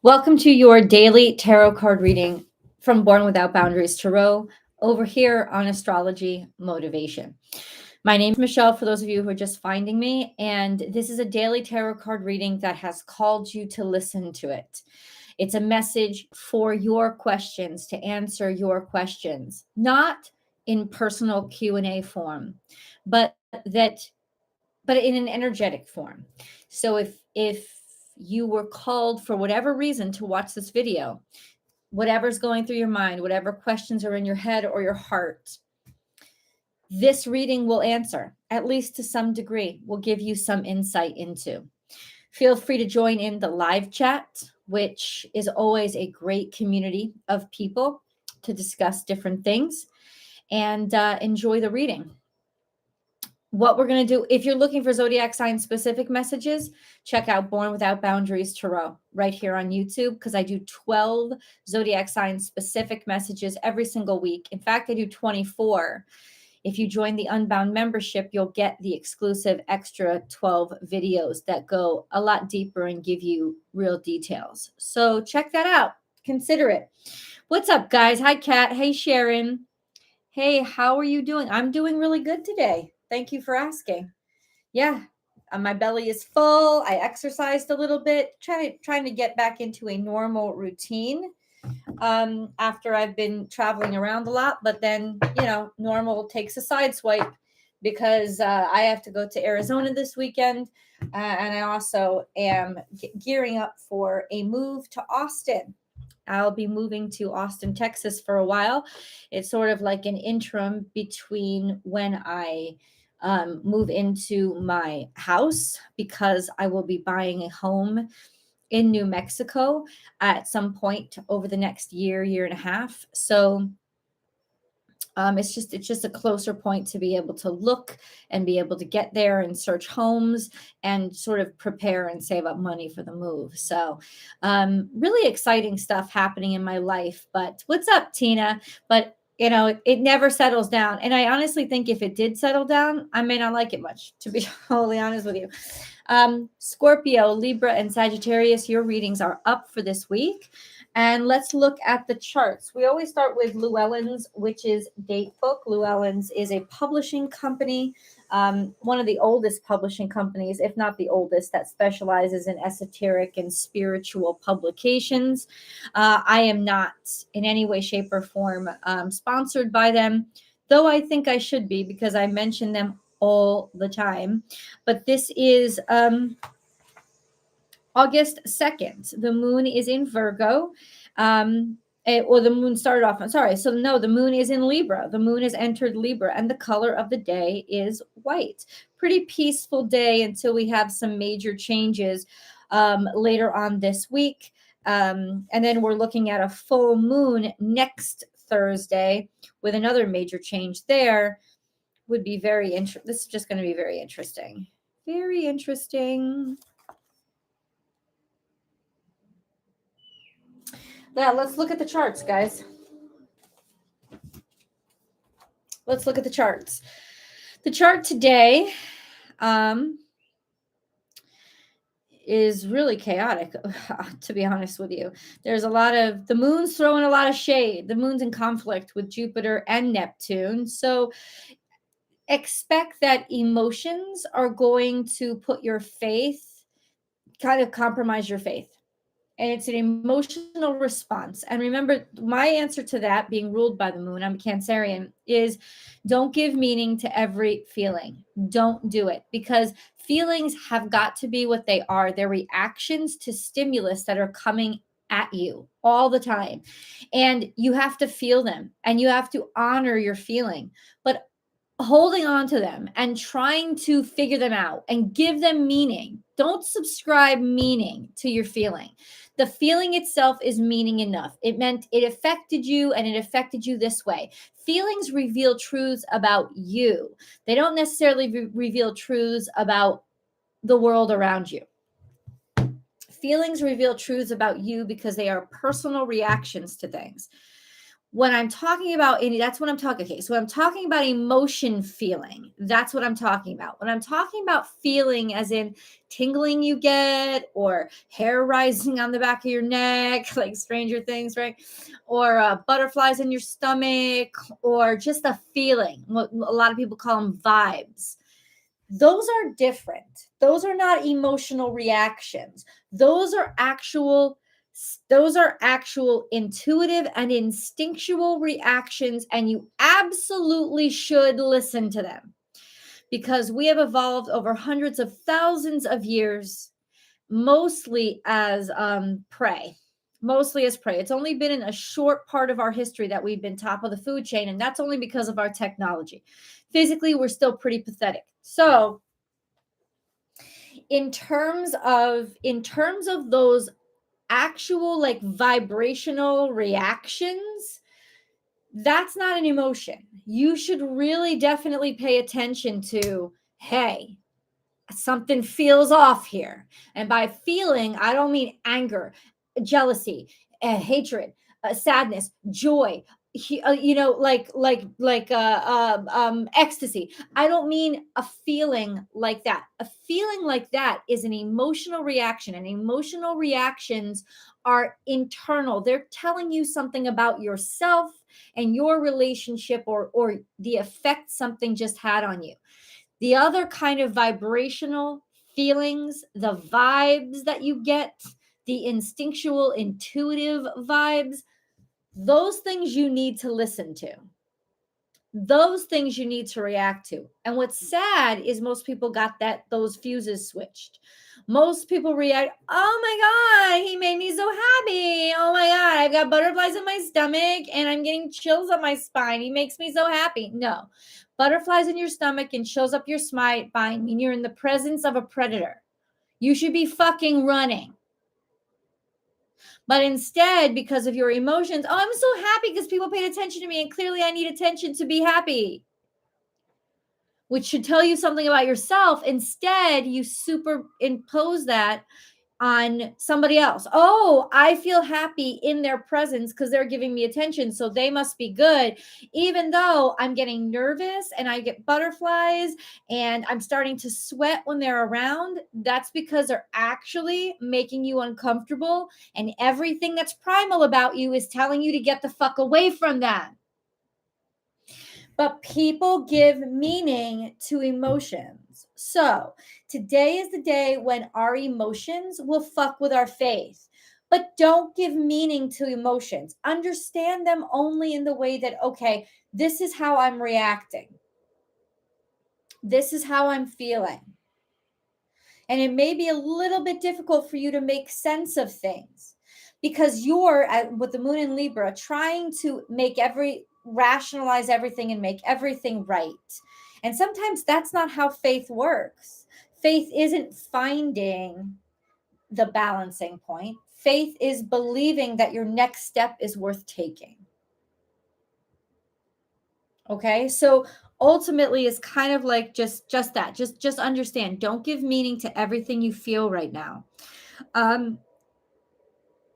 Welcome to your daily tarot card reading from Born Without Boundaries Tarot over here on Astrology Motivation. My name is Michelle, for those of you who are just finding me, and this is a daily tarot card reading that has called you to listen to it. It's a message for your questions, to answer your questions, not in personal Q&A form, but in an energetic form. So if you were called for whatever reason to watch this video, whatever's going through your mind, whatever questions are in your head or your heart, this reading will answer, at least to some degree, will give you some insight into. Feel free to join in the live chat, which is always a great community of people to discuss different things, and enjoy the reading. What we're going to do, if you're looking for zodiac sign specific messages, check out Born Without Boundaries Tarot right here on YouTube, because I do 12 zodiac sign specific messages every single week. In fact, I do 24. If you join the Unbound membership, you'll get the exclusive extra 12 videos that go a lot deeper and give you real details. So check that out. Consider it. What's up, guys? Hi, Kat. Hey, Sharon. Hey, how are you doing? I'm doing really good today. Thank you for asking. Yeah, my belly is full. I exercised a little bit, trying to get back into a normal routine after I've been traveling around a lot. But then, normal takes a side swipe because I have to go to Arizona this weekend. And I also am gearing up for a move to Austin. I'll be moving to Austin, Texas for a while. It's sort of like an interim between when I move into my house, because I will be buying a home in New Mexico at some point over the next year and a half. So it's just a closer point to be able to look and be able to get there and search homes and sort of prepare and save up money for the move. So really exciting stuff happening in my life. But what's up, Tina? But it never settles down. And I honestly think if it did settle down, I may not like it much, to be totally honest with you. Scorpio, Libra, and Sagittarius, your readings are up for this week. And let's look at the charts. We always start with Llewellyn's, which is Datebook. Llewellyn's is a publishing company, one of the oldest publishing companies, if not the oldest, that specializes in esoteric and spiritual publications. I am not in any way, shape, or form sponsored by them, though I think I should be, because I mention them all the time. But this is August 2nd. The moon is in Virgo. Or the moon started off, the moon is in Libra. The moon has entered Libra, and the color of the day is white. Pretty peaceful day until we have some major changes later on this week. And then we're looking at a full moon next Thursday with another major change there. Would be very interesting. This is just going to be very interesting. Very interesting. Now, let's look at the charts, guys. Let's look at the charts. The chart today is really chaotic, to be honest with you. There's the moon's throwing a lot of shade. The moon's in conflict with Jupiter and Neptune. So expect that emotions are going to put your faith, kind of compromise your faith. And it's an emotional response. And remember, my answer to that, being ruled by the moon, I'm a Cancerian, is don't give meaning to every feeling. Don't do it, because feelings have got to be what they are. They're reactions to stimulus that are coming at you all the time. And you have to feel them, and you have to honor your feeling. But holding on to them and trying to figure them out and give them meaning. Don't subscribe meaning to your feeling. The feeling itself is meaning enough. It meant it affected you, and it affected you this way. Feelings reveal truths about you. They don't necessarily reveal truths about the world around you. Feelings reveal truths about you because they are personal reactions to things. When I'm talking about that's what I'm talking. Okay, so I'm talking about emotion feeling. That's what I'm talking about. When I'm talking about feeling, as in tingling you get, or hair rising on the back of your neck, like Stranger Things, right? Or butterflies in your stomach, or just a feeling. What a lot of people call them vibes. Those are different. Those are not emotional reactions. Those are actual intuitive and instinctual reactions, and you absolutely should listen to them, because we have evolved over hundreds of thousands of years, mostly as prey. Mostly as prey. It's only been in a short part of our history that we've been top of the food chain, and that's only because of our technology. Physically, we're still pretty pathetic. So, in terms of those actual like vibrational reactions, that's not an emotion. You should really definitely pay attention to, hey, something feels off here. And by feeling, I don't mean anger, jealousy, hatred, sadness, joy, ecstasy. I don't mean a feeling like that. A feeling like that is an emotional reaction, and emotional reactions are internal. They're telling you something about yourself and your relationship, or the effect something just had on you. The other kind of vibrational feelings, the vibes that you get, the instinctual, intuitive vibes, those things you need to listen to. Those things you need to react to. And what's sad is most people got those fuses switched. Most people react, oh my God, he made me so happy. Oh my God, I've got butterflies in my stomach and I'm getting chills up my spine. He makes me so happy. No, butterflies in your stomach and chills up your spine mean you're in the presence of a predator. You should be fucking running. But instead, because of your emotions, oh, I'm so happy because people paid attention to me, and clearly I need attention to be happy, which should tell you something about yourself. Instead, you superimpose that on somebody else. Oh, I feel happy in their presence because they're giving me attention, so they must be good. Even though I'm getting nervous and I get butterflies and I'm starting to sweat when they're around, that's because they're actually making you uncomfortable, and everything that's primal about you is telling you to get the fuck away from them. But people give meaning to emotions. So today is the day when our emotions will fuck with our faith. But don't give meaning to emotions. Understand them only in the way that, okay, this is how I'm reacting. This is how I'm feeling. And it may be a little bit difficult for you to make sense of things, because you're with the moon in Libra trying to rationalize everything and make everything right. And sometimes that's not how faith works. Faith isn't finding the balancing point. Faith is believing that your next step is worth taking. Okay, so ultimately it's kind of like just that. Just understand. Don't give meaning to everything you feel right now.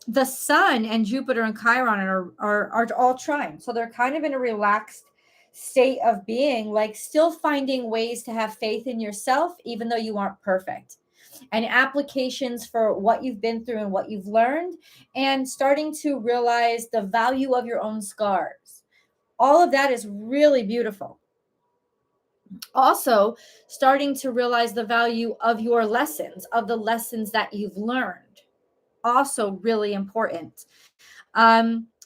The sun and Jupiter and Chiron are all trine. So they're kind of in a relaxed state of being, like still finding ways to have faith in yourself, even though you aren't perfect, and applications for what you've been through and what you've learned, and starting to realize the value of your own scars. All of that is really beautiful. Also, starting to realize the value of your lessons, of the lessons that you've learned. Also really important.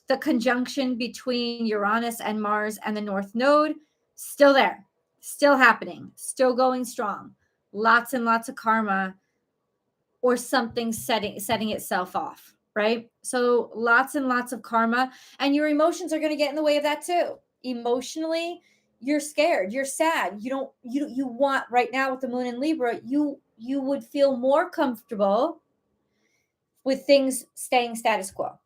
The conjunction between Uranus and Mars and the North Node, still there, still happening, still going strong. Lots and lots of karma, or something setting itself off, right? So lots and lots of karma, and your emotions are going to get in the way of that too. Emotionally, you're scared, you're sad, you want right now with the moon in Libra, you would feel more comfortable with things staying status quo.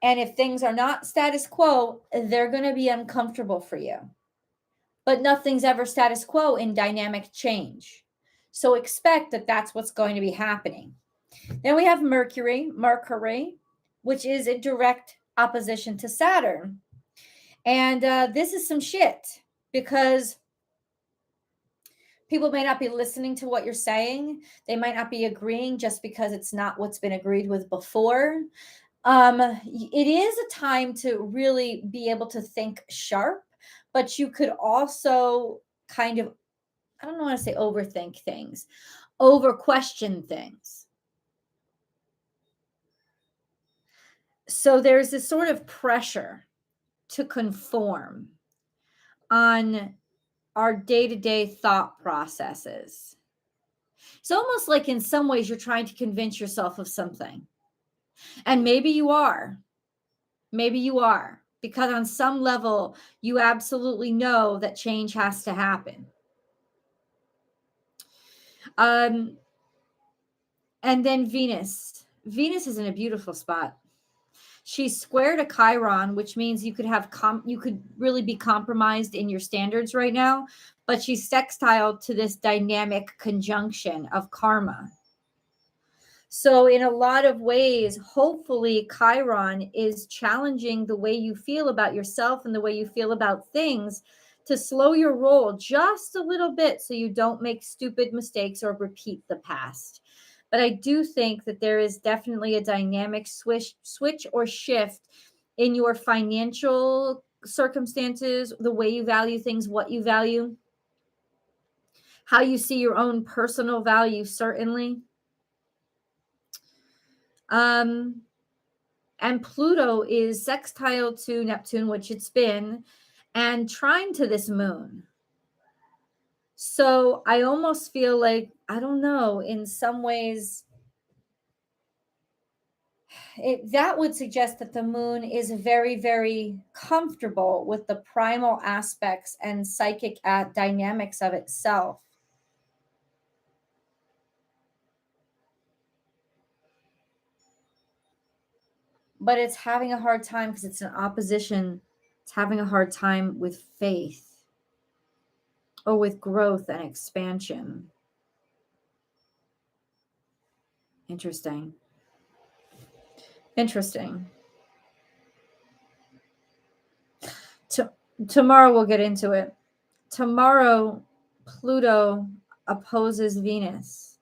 And if things are not status quo, they're going to be uncomfortable for you. But nothing's ever status quo in dynamic change. So expect that that's what's going to be happening. Then we have Mercury, which is a direct opposition to Saturn. And this is some shit because people may not be listening to what you're saying. They might not be agreeing just because it's not what's been agreed with before. It is a time to really be able to think sharp, but you could also kind of, I don't want to say overthink things, over question things. So there's this sort of pressure to conform on our day-to-day thought processes. It's almost like in some ways you're trying to convince yourself of something. And maybe you are. Maybe you are. Because on some level, you absolutely know that change has to happen. And then Venus. Venus is in a beautiful spot. She's square to Chiron, which means you could have you could really be compromised in your standards right now, but she's sextile to this dynamic conjunction of karma. So in a lot of ways, hopefully Chiron is challenging the way you feel about yourself and the way you feel about things to slow your roll just a little bit so you don't make stupid mistakes or repeat the past. But I do think that there is definitely a dynamic switch or shift in your financial circumstances, the way you value things, what you value, how you see your own personal value, certainly. And Pluto is sextile to Neptune, which it's been, and trine to this moon. So I almost feel like, I don't know, in some ways, that would suggest that the moon is very, very comfortable with the primal aspects and psychic dynamics of itself. But it's having a hard time because it's an opposition. It's having a hard time with faith or with growth and expansion. Interesting. Tomorrow we'll get into it. Tomorrow, Pluto opposes Venus.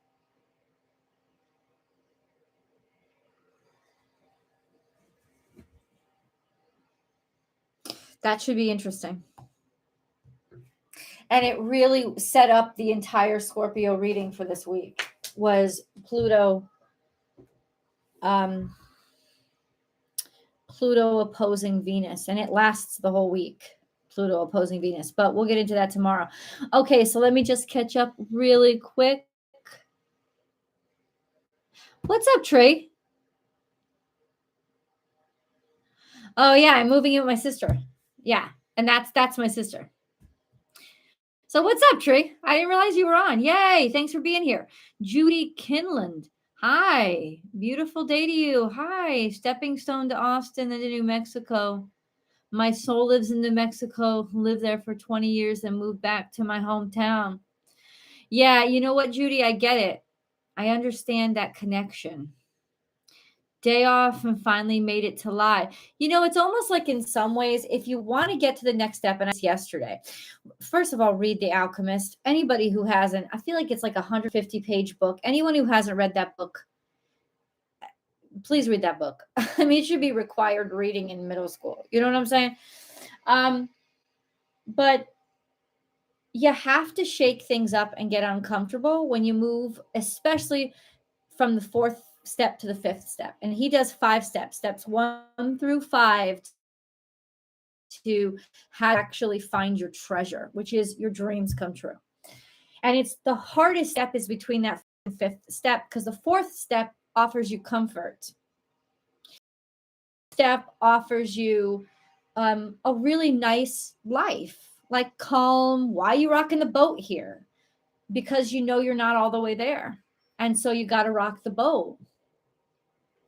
That should be interesting. And it really set up the entire Scorpio reading for this week was Pluto opposing Venus, and it lasts the whole week. Pluto opposing Venus, but we'll get into that tomorrow. Okay, so let me just catch up really quick. What's up, Trey? Oh yeah, I'm moving in with my sister. Yeah, and that's my sister. So what's up, Trey? I didn't realize you were on. Yay, thanks for being here. Judy Kinland. Hi, beautiful day to you. Hi, stepping stone to Austin and to New Mexico. My soul lives in New Mexico, lived there for 20 years and moved back to my hometown. Yeah, you know what, Judy? I get it. I understand that connection. Day off and finally made it to live. You know, it's almost like in some ways, if you want to get to the next step, and I said yesterday, first of all, read The Alchemist. Anybody who hasn't, I feel like it's like a 150-page book. Anyone who hasn't read that book, please read that book. I mean, it should be required reading in middle school. You know what I'm saying? But you have to shake things up and get uncomfortable when you move, especially from the fourth step to the fifth step. And he does 5 steps, steps 1 through 5, to how to actually find your treasure, which is your dreams come true. And it's the hardest step is between that 5th step, because the 4th step offers you comfort. Step offers you a really nice life, like calm. Why are you rocking the boat here? Because you know you're not all the way there. And so you got to rock the boat.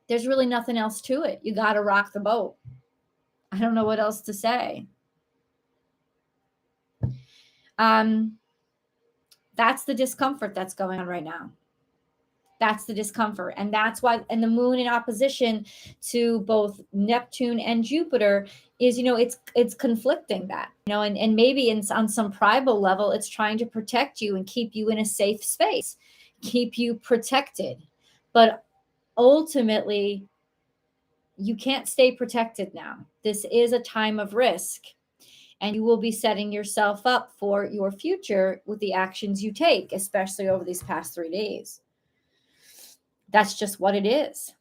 There's really nothing else to it. You got to rock the boat. I don't know what else to say. That's the discomfort that's going on right now. That's the discomfort. And that's why, and the moon in opposition to both Neptune and Jupiter is, it's conflicting that, and maybe on some tribal level, it's trying to protect you and keep you in a safe space, keep you protected. But ultimately, you can't stay protected now. This is a time of risk, and you will be setting yourself up for your future with the actions you take, especially over these past 3 days. That's just what it is.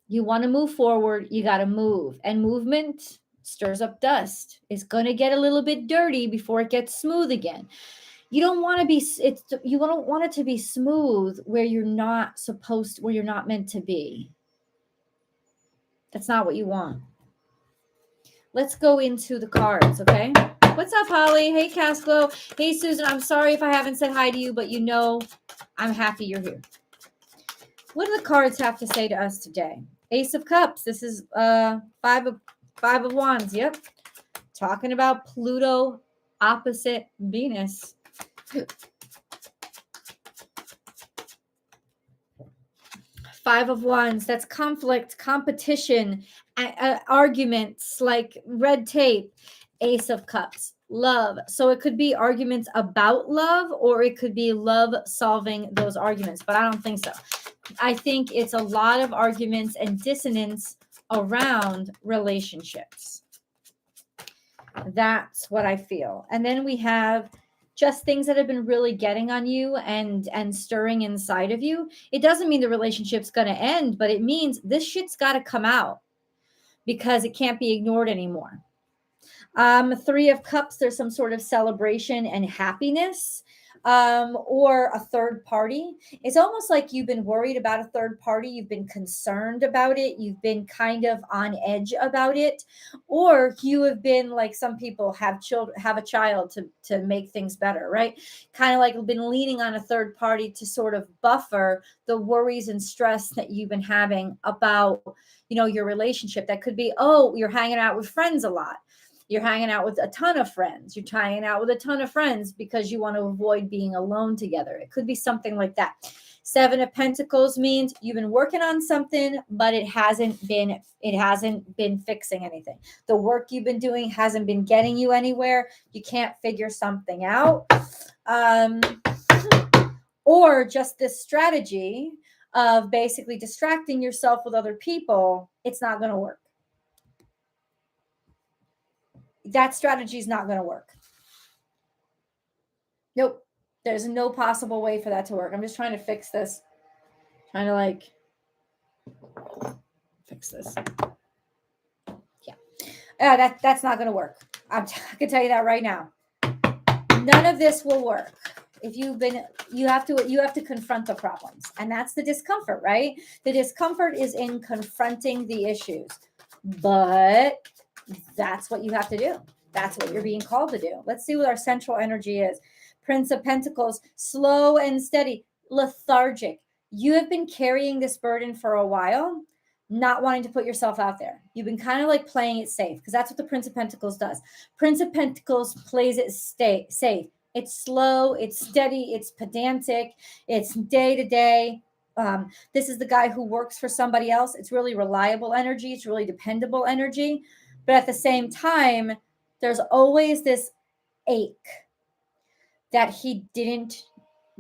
You want to move forward, you got to move. And movement stirs up dust. It's going to get a little bit dirty before it gets smooth again. You don't want to be you don't want it to be smooth where you're not supposed, where you're not meant to be. That's not what you want. Let's go into the cards, okay? What's up, Holly? Hey, Casco. Hey, Susan. I'm sorry if I haven't said hi to you, but I'm happy you're here. What do the cards have to say to us today? Ace of Cups. This is five of Wands. Yep. Talking about Pluto opposite Venus. Five of Wands. That's conflict, competition, arguments, like red tape. Ace of Cups. Love. So it could be arguments about love, or it could be love solving those arguments, but I don't think so. I think it's a lot of arguments and dissonance around relationships. That's what I feel. And then we have just things that have been really getting on you and stirring inside of you. It doesn't mean the relationship's going to end, but it means this shit's got to come out because it can't be ignored anymore. Three of Cups, there's some sort of celebration and happiness, or a third party. It's almost like you've been worried about a third party. You've been concerned about it. You've been kind of on edge about it, or you have been like, some people have a child to make things better, right? Kind of like been leaning on a third party to sort of buffer the worries and stress that you've been having about, your relationship. That could be, you're hanging out with friends a lot. You're hanging out with a ton of friends. You're hanging out with a ton of friends because you want to avoid being alone together. It could be something like that. Seven of Pentacles means you've been working on something, but it hasn't been fixing anything. The work you've been doing hasn't been getting you anywhere. You can't figure something out. Or just this strategy of basically distracting yourself with other people. It's not going to work. That strategy is not going to work. Nope. There's no possible way for that to work. I'm just trying to fix this. Trying to fix this. Yeah. That's not going to work. I can tell you that right now. None of this will work. If you have to confront the problems, and that's the discomfort, right? The discomfort is in confronting the issues, but that's what you have to do. That's what you're being called to do. Let's see what our central energy is. Prince of Pentacles, slow and steady, lethargic. You have been carrying this burden for a while, not wanting to put yourself out there. You've been kind of like playing it safe, because that's what the Prince of Pentacles does. Prince of Pentacles plays it safe. It's slow, it's steady, it's pedantic, it's day to day. This is the guy who works for somebody else. It's really reliable energy. It's really dependable energy. But at the same time, there's always this ache that he didn't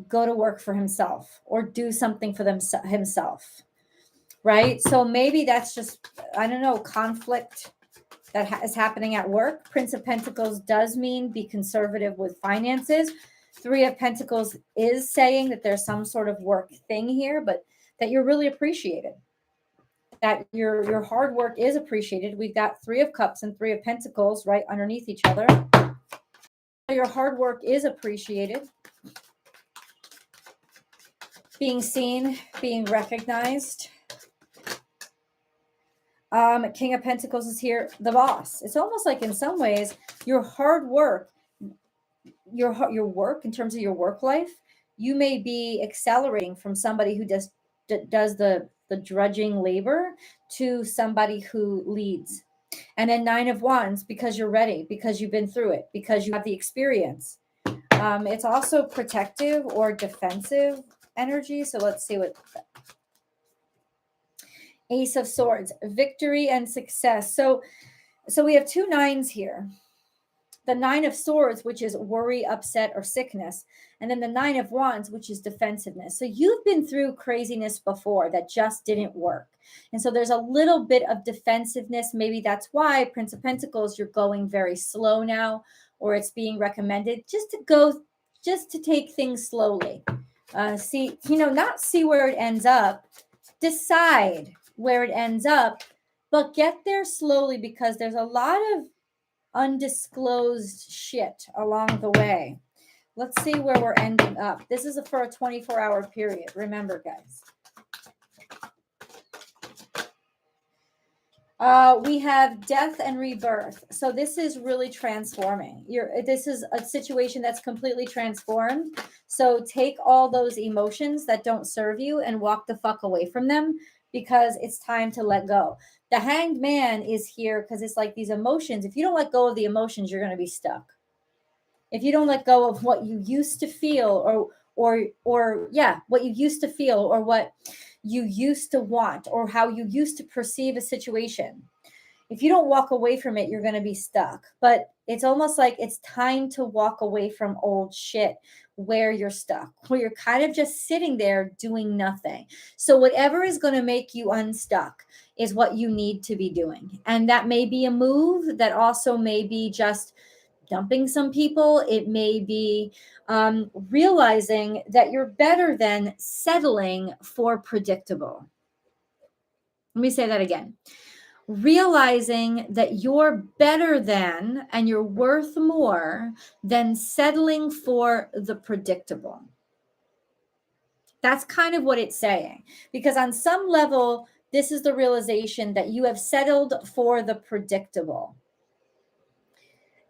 go to work for himself or do something for himself, right? So maybe that's just, I don't know, conflict that is happening at work. Prince of Pentacles does mean be conservative with finances. Three of Pentacles is saying that there's some sort of work thing here, but that you're really appreciated. That your hard work is appreciated. We've got Three of Cups and Three of Pentacles right underneath each other. Your hard work is appreciated. Being seen, being recognized. King of Pentacles is here, the boss. It's almost like in some ways your hard work, your work in terms of your work life, you may be accelerating from somebody who does the drudging labor to somebody who leads. And then Nine of Wands, because you're ready, because you've been through it, because you have the experience. It's also protective or defensive energy. So let's see what Ace of Swords, victory and success. So we have 2 nines here. The 9 of Swords, which is worry, upset, or sickness. And then the 9 of Wands, which is defensiveness. So you've been through craziness before that just didn't work. And so there's a little bit of defensiveness. Maybe that's why, Prince of Pentacles, you're going very slow now, or it's being recommended just to take things slowly. Not see where it ends up, decide where it ends up, but get there slowly, because there's a lot of undisclosed shit along the way. Let's see where we're ending up. This is for a 24-hour period. Remember, guys. We have death and rebirth. So this is really transforming. This is a situation that's completely transformed. So take all those emotions that don't serve you and walk the fuck away from them, because it's time to let go. The Hanged Man is here because it's like these emotions. If you don't let go of the emotions, you're going to be stuck. If you don't let go of what you used to feel, what you used to feel, or what you used to want, or how you used to perceive a situation, if you don't walk away from it, you're going to be stuck. But it's almost like it's time to walk away from old shit where you're stuck, where you're kind of just sitting there doing nothing. So whatever is going to make you unstuck is what you need to be doing. And that may be a move. That also may be just dumping some people. It may be realizing that you're better than settling for predictable. Let me say that again. Realizing that you're better than and you're worth more than settling for the predictable. That's kind of what it's saying, because on some level, this is the realization that you have settled for the predictable.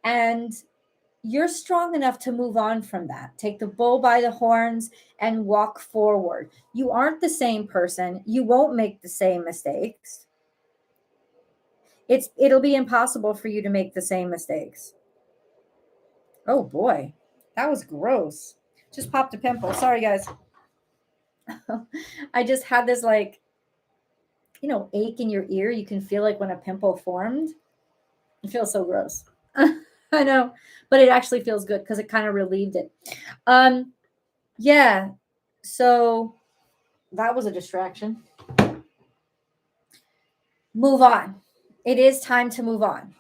And you're strong enough to move on from that. Take the bull by the horns and walk forward. You aren't the same person. You won't make the same mistakes. It'll be impossible for you to make the same mistakes. Oh boy, that was gross. Just popped a pimple. Sorry, guys. I just had this ache in your ear. You can feel like when a pimple formed. It feels so gross. I know, but it actually feels good because it kind of relieved it. Yeah. So that was a distraction. Move on. It is time to move on.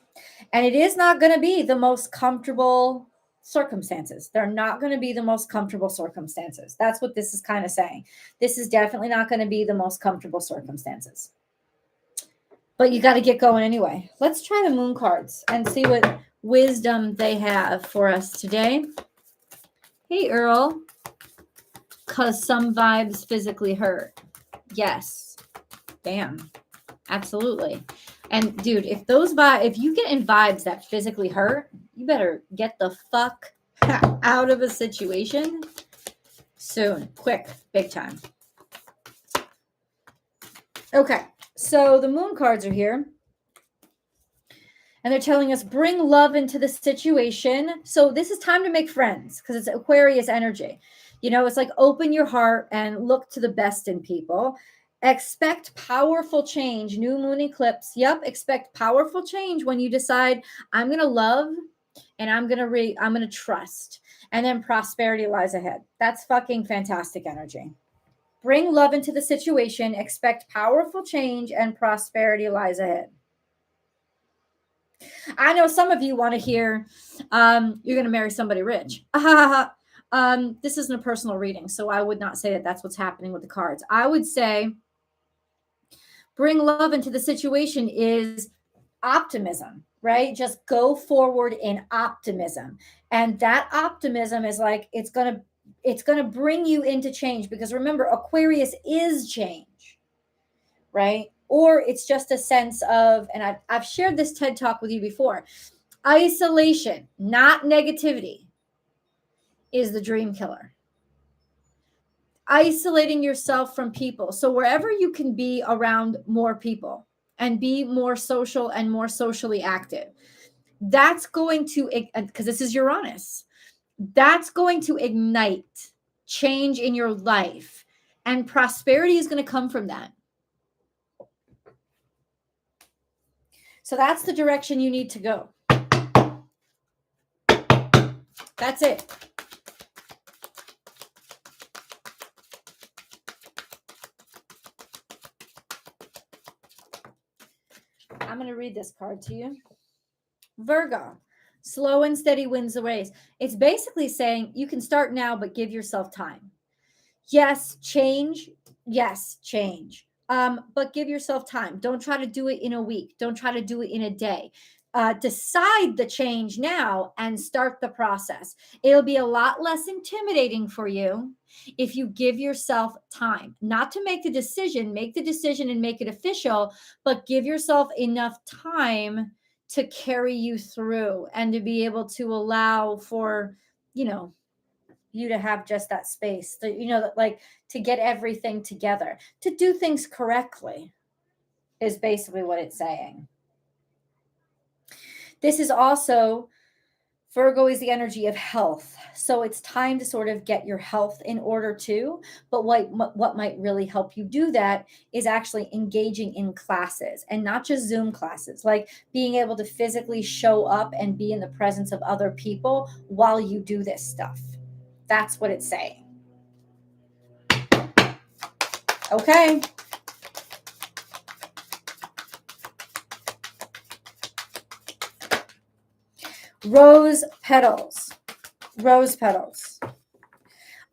And it is not going to be the most comfortable circumstances. They're not going to be the most comfortable circumstances. That's what this is kind of saying. This is definitely not going to be the most comfortable circumstances. But you got to get going anyway. Let's try the moon cards and see what wisdom they have for us today. Hey, Earl. Because some vibes physically hurt. Yes. Damn. Absolutely. And dude, if you get in vibes that physically hurt, you better get the fuck out of a situation soon. Quick. Big time. Okay. So the moon cards are here. And they're telling us, bring love into the situation. So this is time to make friends, because it's Aquarius energy. It's like open your heart and look to the best in people. Expect powerful change. New moon eclipse. Yep. Expect powerful change when you decide, I'm going to love and I'm going to trust. And then prosperity lies ahead. That's fucking fantastic energy. Bring love into the situation. Expect powerful change and prosperity lies ahead. I know some of you want to hear you're going to marry somebody rich. This isn't a personal reading, so I would not say that that's what's happening with the cards. I would say bring love into the situation is optimism, right? Just go forward in optimism. And that optimism is like it's going to bring you into change, because remember, Aquarius is change, right? Or it's just a sense of, and I've shared this TED Talk with you before, isolation, not negativity, is the dream killer. Isolating yourself from people. So wherever you can be around more people and be more social and more socially active, that's going to, because this is Uranus, that's going to ignite change in your life, and prosperity is going to come from that. So that's the direction you need to go. That's it. I'm going to read this card to you. Virgo, slow and steady wins the race. It's basically saying you can start now, but give yourself time. Yes, change. Yes, change. But give yourself time. Don't try to do it in a week. Don't try to do it in a day. Decide the change now and start the process. It'll be a lot less intimidating for you if you give yourself time, not to make the decision and make it official, but give yourself enough time to carry you through and to be able to allow for, you to have just that space, like to get everything together, to do things correctly is basically what it's saying. This is also, Virgo is the energy of health. So it's time to sort of get your health in order too. But what might really help you do that is actually engaging in classes, and not just Zoom classes, like being able to physically show up and be in the presence of other people while you do this stuff. That's what it's saying. Okay. Rose petals. Rose petals.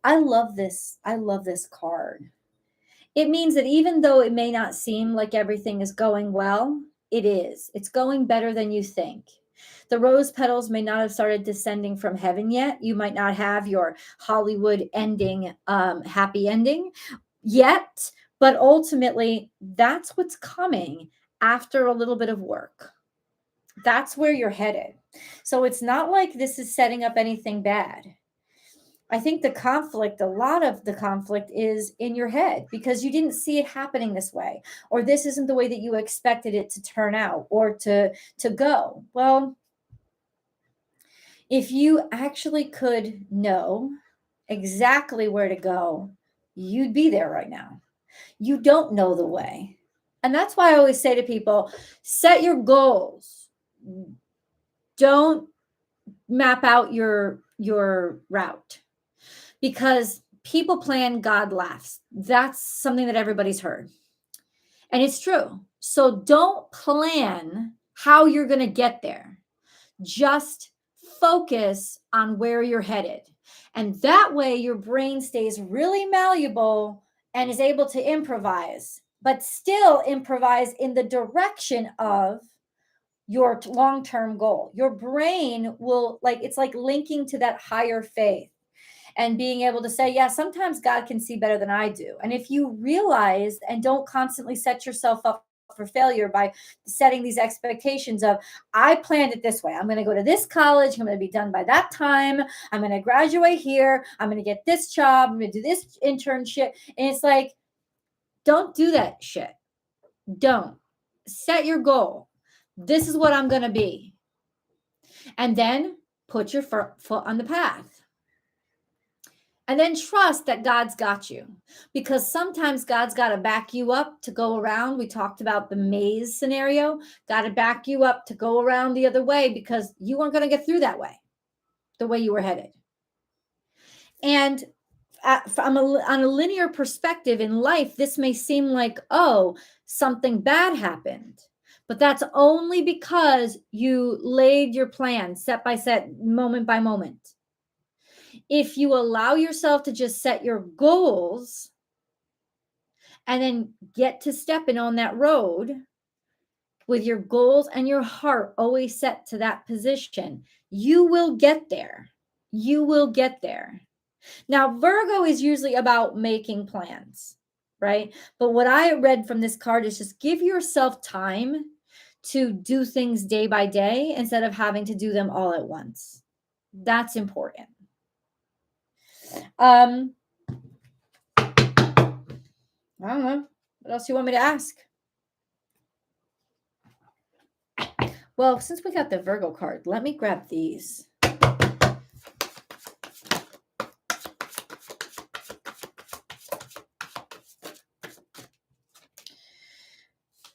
I love this. I love this card. It means that even though it may not seem like everything is going well, it is. It's going better than you think. The rose petals may not have started descending from heaven yet. You might not have your Hollywood ending, happy ending yet, but ultimately that's what's coming after a little bit of work. That's where you're headed. So it's not like this is setting up anything bad. I think the conflict, a lot of the conflict is in your head because you didn't see it happening this way, or this isn't the way that you expected it to turn out or to go. Well, if you actually could know exactly where to go, you'd be there right now. You don't know the way. And that's why I always say to people, set your goals. Don't map out your route, because people plan, God laughs. That's something that everybody's heard. And it's true. So don't plan how you're going to get there. Just focus on where you're headed. And that way your brain stays really malleable and is able to improvise, but still improvise in the direction of your long-term goal. Your brain will, it's like linking to that higher faith and being able to say, yeah, sometimes God can see better than I do. And if you realize and don't constantly set yourself up for failure by setting these expectations of, I planned it this way. I'm going to go to this college. I'm going to be done by that time. I'm going to graduate here. I'm going to get this job. I'm going to do this internship. And it's like, don't do that shit. Don't. Set your goal. This is what I'm going to be. And then put your foot on the path. And then trust that God's got you, because sometimes God's got to back you up to go around. We talked about the maze scenario. Got to back you up to go around the other way because you weren't going to get through that way, the way you were headed. And on a linear perspective in life, this may seem like, oh, something bad happened. But that's only because you laid your plan set by set, moment by moment. If you allow yourself to just set your goals and then get to stepping on that road with your goals and your heart always set to that position, you will get there. You will get there. Now, Virgo is usually about making plans, right? But what I read from this card is just give yourself time to do things day by day instead of having to do them all at once. That's important. I don't know. What else do you want me to ask? Well, since we got the Virgo card, let me grab these.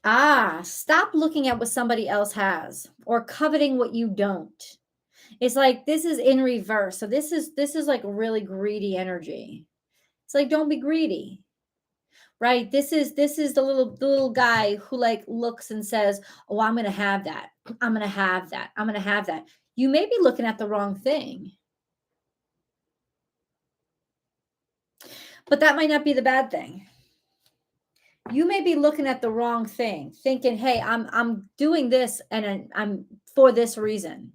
Stop looking at what somebody else has or coveting what you don't. It's like this is in reverse. So this is like really greedy energy. It's like don't be greedy. Right? This is the little guy who like looks and says, "Oh, I'm going to have that. I'm going to have that. I'm going to have that." You may be looking at the wrong thing. But that might not be the bad thing. You may be looking at the wrong thing, thinking, "Hey, I'm doing this and I'm for this reason."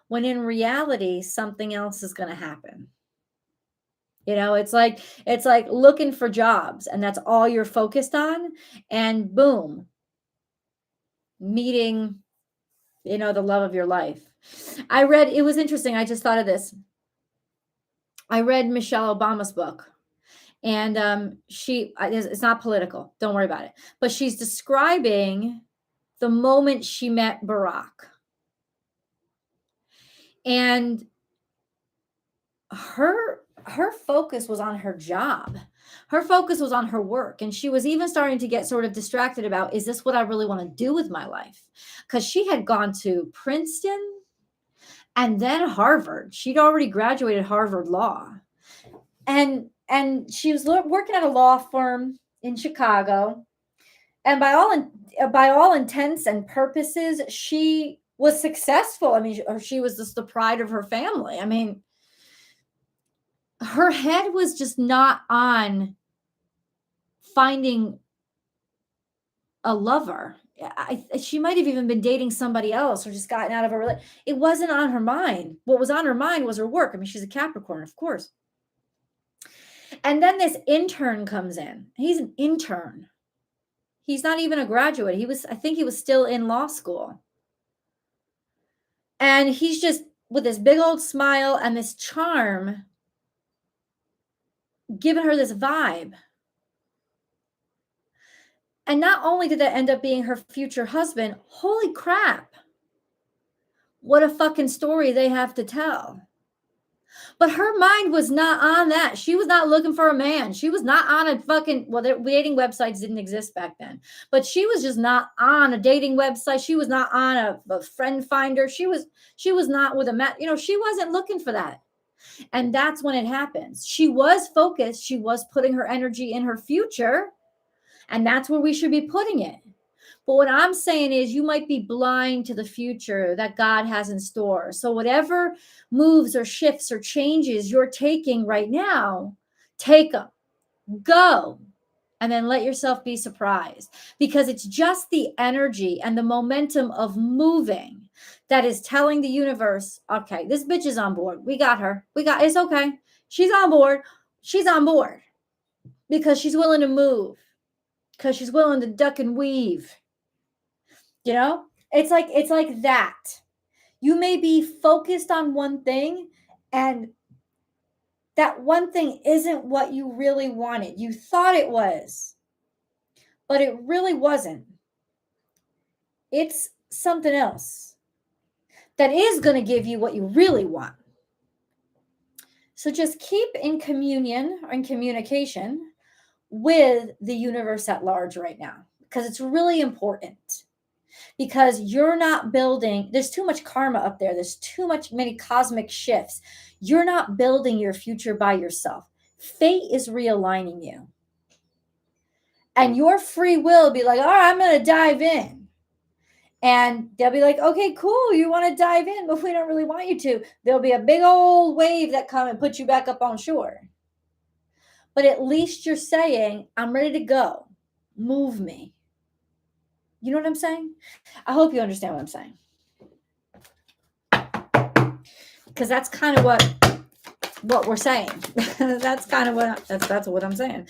When in reality, something else is going to happen. It's like looking for jobs and that's all you're focused on and boom, meeting, the love of your life. It was interesting. I just thought of this. I read Michelle Obama's book and it's not political. Don't worry about it. But she's describing the moment she met Barack. And her focus was on her job. Her focus was on her work. And she was even starting to get sort of distracted about, is this what I really want to do with my life? Because she had gone to Princeton and then Harvard. She'd already graduated Harvard Law. And she was working at a law firm in Chicago. And by all intents and purposes, she was successful. I mean, she was just the pride of her family. I mean, her head was just not on finding a lover. She might have even been dating somebody else or just gotten out of a relationship. It wasn't on her mind. What was on her mind was her work. I mean, she's a Capricorn, of course. And then this intern comes in. He's an intern. He's not even a graduate. I think he was still in law school. And he's just with this big old smile and this charm, giving her this vibe. And not only did that end up being her future husband, holy crap. What a fucking story they have to tell. But her mind was not on that. She was not looking for a man. She was not on a fucking, well, dating websites didn't exist back then. But she was just not on a dating website. She was not on a friend finder. She was not with a man. She wasn't looking for that. And that's when it happens. She was focused. She was putting her energy in her future. And that's where we should be putting it. But what I'm saying is you might be blind to the future that God has in store. So whatever moves or shifts or changes you're taking right now, take them, go, and then let yourself be surprised, because it's just the energy and the momentum of moving that is telling the universe, okay, this bitch is on board. We got her. It's okay. She's on board. She's on board because she's willing to move, because she's willing to duck and weave. It's like that. You may be focused on one thing and that one thing isn't what you really wanted. You thought it was, but it really wasn't. It's something else that is going to give you what you really want. So just keep in communion or in communication with the universe at large right now, because it's really important. Because you're not building, there's too much karma up there. There's many cosmic shifts. You're not building your future by yourself. Fate is realigning you. And your free will be like, all right, I'm going to dive in. And they'll be like, okay, cool. You want to dive in, but we don't really want you to. There'll be a big old wave that come and put you back up on shore. But at least you're saying, I'm ready to go. Move me. You know what I'm saying? I hope you understand what I'm saying. Because that's kind of what we're saying. That's kind of that's what I'm saying.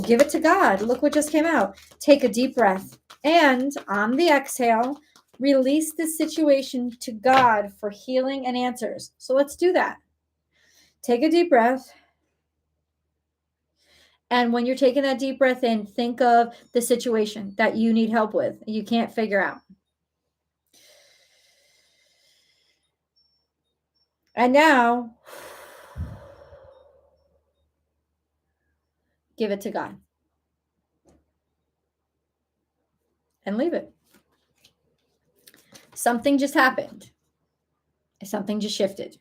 Give it to God. Look what just came out. Take a deep breath. And on the exhale, release the situation to God for healing and answers. So let's do that. Take a deep breath. And when you're taking that deep breath in, think of the situation that you need help with, you can't figure out. And now, give it to God. and leave it. Something just happened. Something just shifted.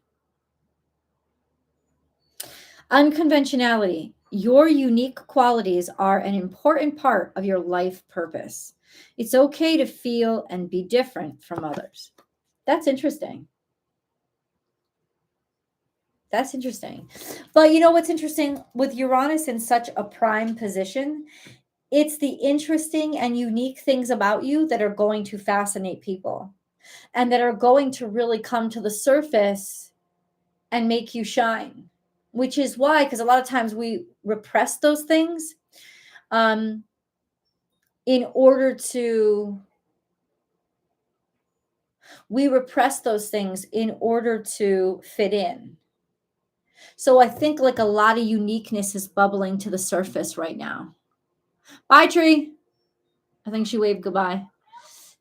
Unconventionality. Your unique qualities are an important part of your life purpose. It's okay to feel and be different from others. That's interesting. That's interesting. But you know what's interesting with Uranus in such a prime position? It's the interesting and unique things about you that are going to fascinate people and that are going to really come to the surface and make you shine, which is why, because a lot of times we repress those things um, in order to, we repress those things in order to fit in. So I think like a lot of uniqueness is bubbling to the surface right now. Bye, Tree. I think she waved goodbye.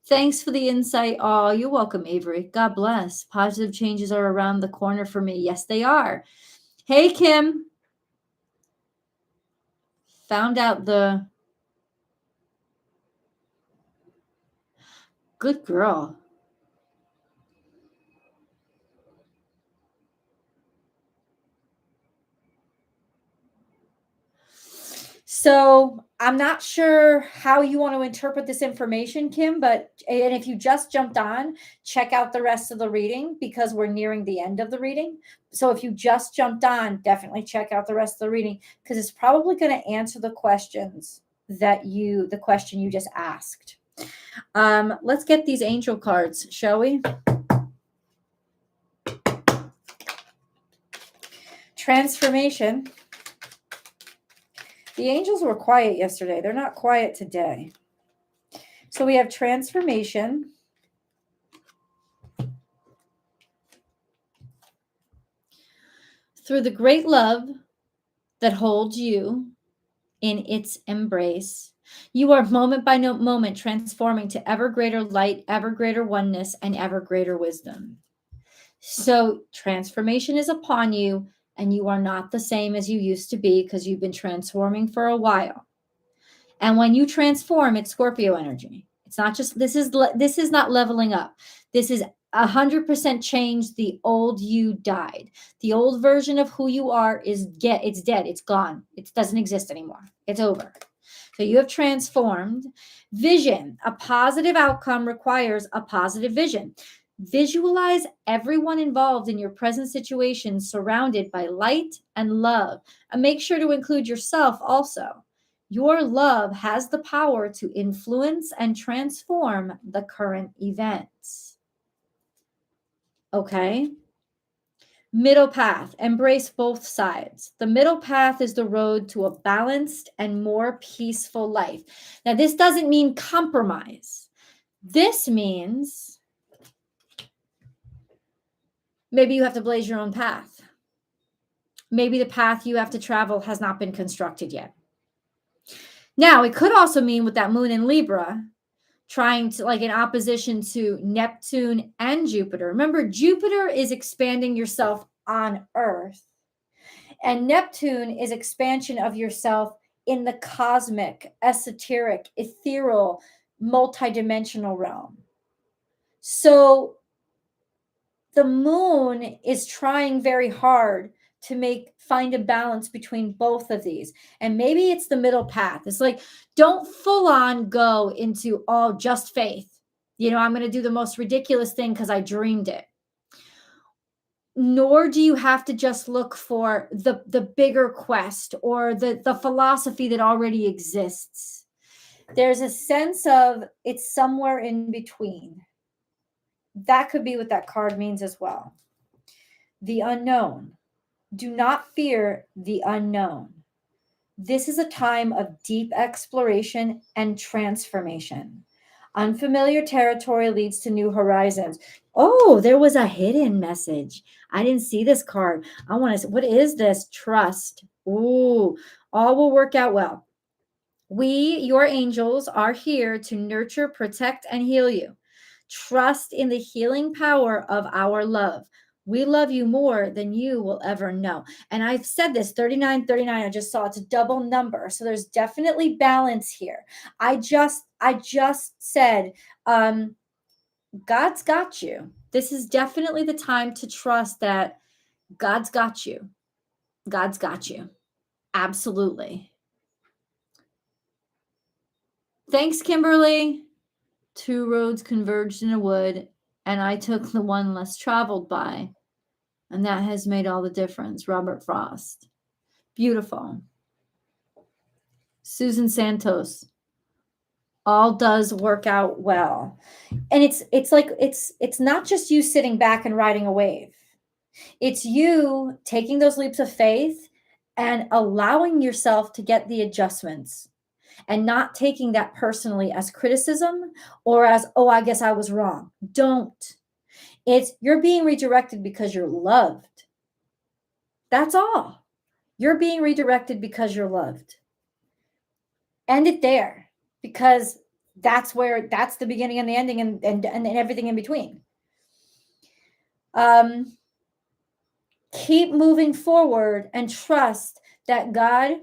Thanks for the insight. Oh, you're welcome, Avery. God bless. Positive changes are around the corner for me. Yes, they are. Hey, Kim. Found out the good girl. So I'm not sure how you want to interpret this information, Kim, and if you just jumped on, check out the rest of the reading because we're nearing the end of the reading. So if you just jumped on, definitely check out the rest of the reading because it's probably going to answer the question you just asked. Let's get these angel cards, shall we? Transformation. The angels were quiet yesterday. They're not quiet today. So we have transformation. Through the great love that holds you in its embrace, you are moment by moment transforming to ever greater light, ever greater oneness, and ever greater wisdom. So transformation is upon you, and you are not the same as you used to be because you've been transforming for a while. And when you transform, it's Scorpio energy. It's not just this is not leveling up. This is 100% change. The old you died. The old version of who you are it's dead. It's gone. It doesn't exist anymore. It's over. So you have transformed. Vision. A positive outcome requires a positive vision. Visualize everyone involved in your present situation surrounded by light and love. And make sure to include yourself also. Your love has the power to influence and transform the current events. Okay? Middle path. Embrace both sides. The middle path is the road to a balanced and more peaceful life. Now, this doesn't mean compromise. This means maybe you have to blaze your own path. Maybe the path you have to travel has not been constructed yet. Now, it could also mean with that moon in Libra, trying to like in opposition to Neptune and Jupiter. Remember, Jupiter is expanding yourself on Earth, and Neptune is expansion of yourself in the cosmic, esoteric, ethereal, multidimensional realm. So the moon is trying very hard to find a balance between both of these. And maybe it's the middle path. It's like, don't full on go into all just faith. I'm going to do the most ridiculous thing because I dreamed it. Nor do you have to just look for the bigger quest or the philosophy that already exists. There's a sense of it's somewhere in between. That could be what that card means as well. The unknown. Do not fear the unknown. This is a time of deep exploration and transformation. Unfamiliar territory leads to new horizons. Oh, there was a hidden message. I didn't see this card. What is this? Trust. Ooh, all will work out well. We, your angels, are here to nurture, protect, and heal you. Trust in the healing power of our love. We love you more than you will ever know. And I've said this 3939. I just saw it's a double number. So there's definitely balance here. I just said, God's got you. This is definitely the time to trust that God's got you. God's got you. Absolutely. Thanks, Kimberly. Two roads converged in a wood, and I took the one less traveled by. And that has made all the difference. Robert Frost. Beautiful. Susan Santos. All does work out well. And it's not just you sitting back and riding a wave. It's you taking those leaps of faith and allowing yourself to get the adjustments and not taking that personally as criticism or as, oh, I guess I was wrong. Don't. It's you're being redirected because you're loved. That's all. You're being redirected because you're loved. End it there, because that's the beginning and the ending and everything in between. Keep moving forward and trust that God,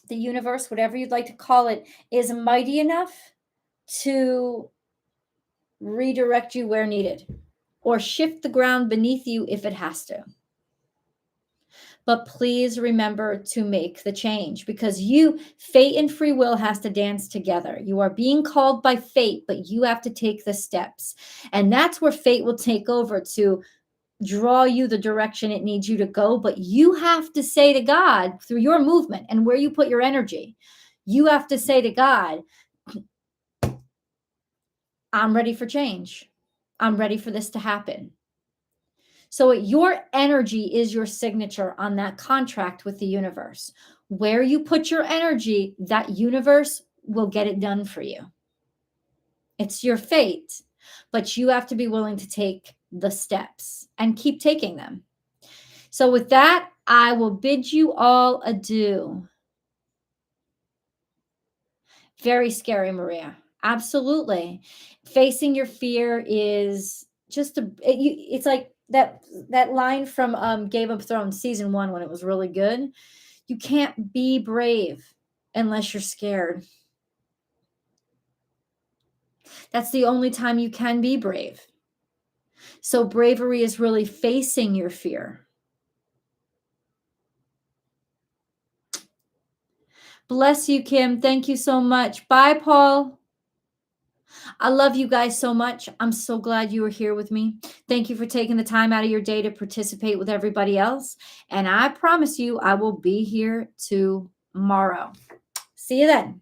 the universe, whatever you'd like to call it, is mighty enough to redirect you where needed or shift the ground beneath you if it has to. But please remember to make the change, because fate and free will has to dance together. You are being called by fate, but you have to take the steps. And that's where fate will take over to draw you the direction it needs you to go. But you have to say to God, through your movement and where you put your energy, you have to say to God, I'm ready for change. I'm ready for this to happen. So your energy is your signature on that contract with the universe. Where you put your energy, that universe will get it done for you. It's your fate, but you have to be willing to take the steps and keep taking them. So with that, I will bid you all adieu. Very scary, Maria. Absolutely. Facing your fear is just it's like that line from Game of Thrones season 1 when it was really good. You can't be brave unless you're scared. That's the only time you can be brave. So bravery is really facing your fear. Bless you, Kim. Thank you so much. Bye, Paul. I love you guys so much. I'm so glad you were here with me. Thank you for taking the time out of your day to participate with everybody else. And I promise you, I will be here tomorrow. See you then.